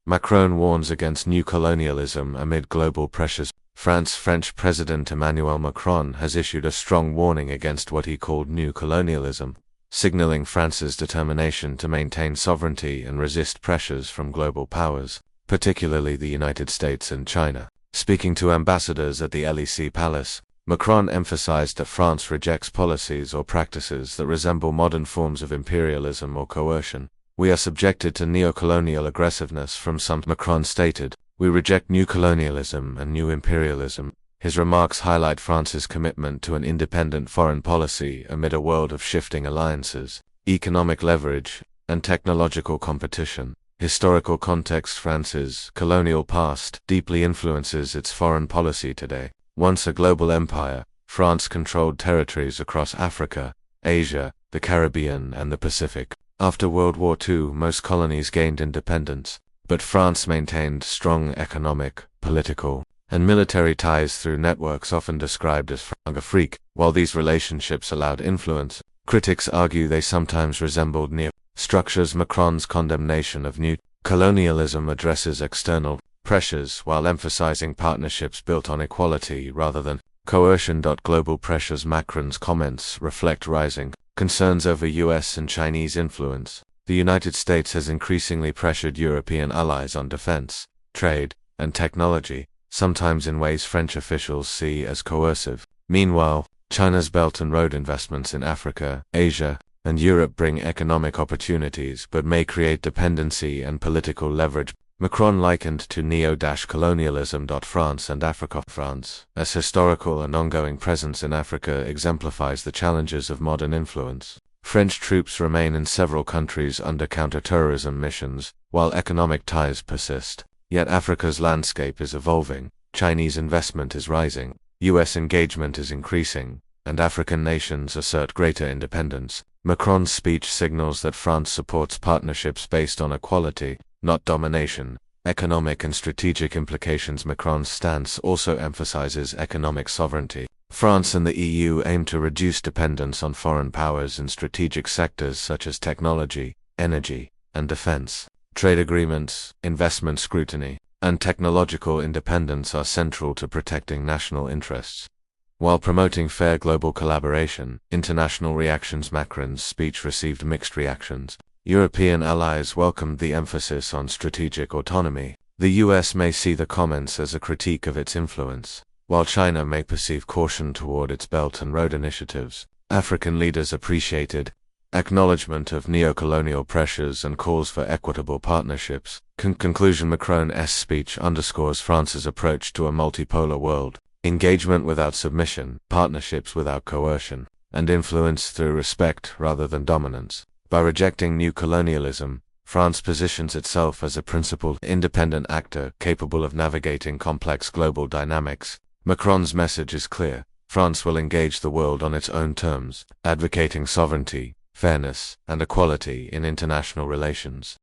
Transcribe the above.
Macron warns against new colonialism amid global pressures. French President Emmanuel Macron has issued a strong warning against what he called new colonialism, signaling France's determination to maintain sovereignty and resist pressures from global powers, particularly the United States and China. Speaking to ambassadors at the Élysée Palace, Macron emphasized that France rejects policies or practices that resemble modern forms of imperialism or coercion. "We are subjected to neo-colonial aggressiveness from some," Macron stated. "We reject new colonialism and new imperialism." His remarks highlight France's commitment to an independent foreign policy amid a world of shifting alliances, economic leverage, and technological competition. Historical context: France's colonial past deeply influences its foreign policy today. Once a global empire, France controlled territories across Africa, Asia, the Caribbean, and the Pacific. After World War II, most colonies gained independence, but France maintained strong economic, political, and military ties through networks often described as Franc-Afrique. While these relationships allowed influence, critics argue they sometimes resembled neo-structures. Macron's condemnation of new colonialism addresses external pressures while emphasizing partnerships built on equality rather than coercion. Global pressures: Macron's comments reflect rising concerns over US and Chinese influence. The United States has increasingly pressured European allies on defense, trade, and technology, sometimes in ways French officials see as coercive. Meanwhile, China's Belt and Road investments in Africa, Asia, and Europe bring economic opportunities but may create dependency and political leverage. Macron likened to neo-colonialism. France and Africa. France's historical and ongoing presence in Africa exemplifies the challenges of modern influence. French troops remain in several countries under counter-terrorism missions, while economic ties persist. Yet Africa's landscape is evolving, Chinese investment is rising, US engagement is increasing, and African nations assert greater independence. Macron's speech signals that France supports partnerships based on equality, not domination. Economic and strategic implications: Macron's stance also emphasizes economic sovereignty. France and the EU aim to reduce dependence on foreign powers in strategic sectors such as technology, energy, and defense. Trade agreements, investment scrutiny, and technological independence are central to protecting national interests. While promoting fair global collaboration, international reactions: Macron's speech received mixed reactions. European allies welcomed the emphasis on strategic autonomy. The US may see the comments as a critique of its influence, while China may perceive caution toward its Belt and Road initiatives. African leaders appreciated acknowledgement of neo-colonial pressures and calls for equitable partnerships. Conclusion: Macron's speech underscores France's approach to a multipolar world: engagement without submission, partnerships without coercion, and influence through respect rather than dominance. By rejecting new colonialism, France positions itself as a principled, independent actor capable of navigating complex global dynamics. Macron's message is clear: France will engage the world on its own terms, advocating sovereignty, fairness, and equality in international relations.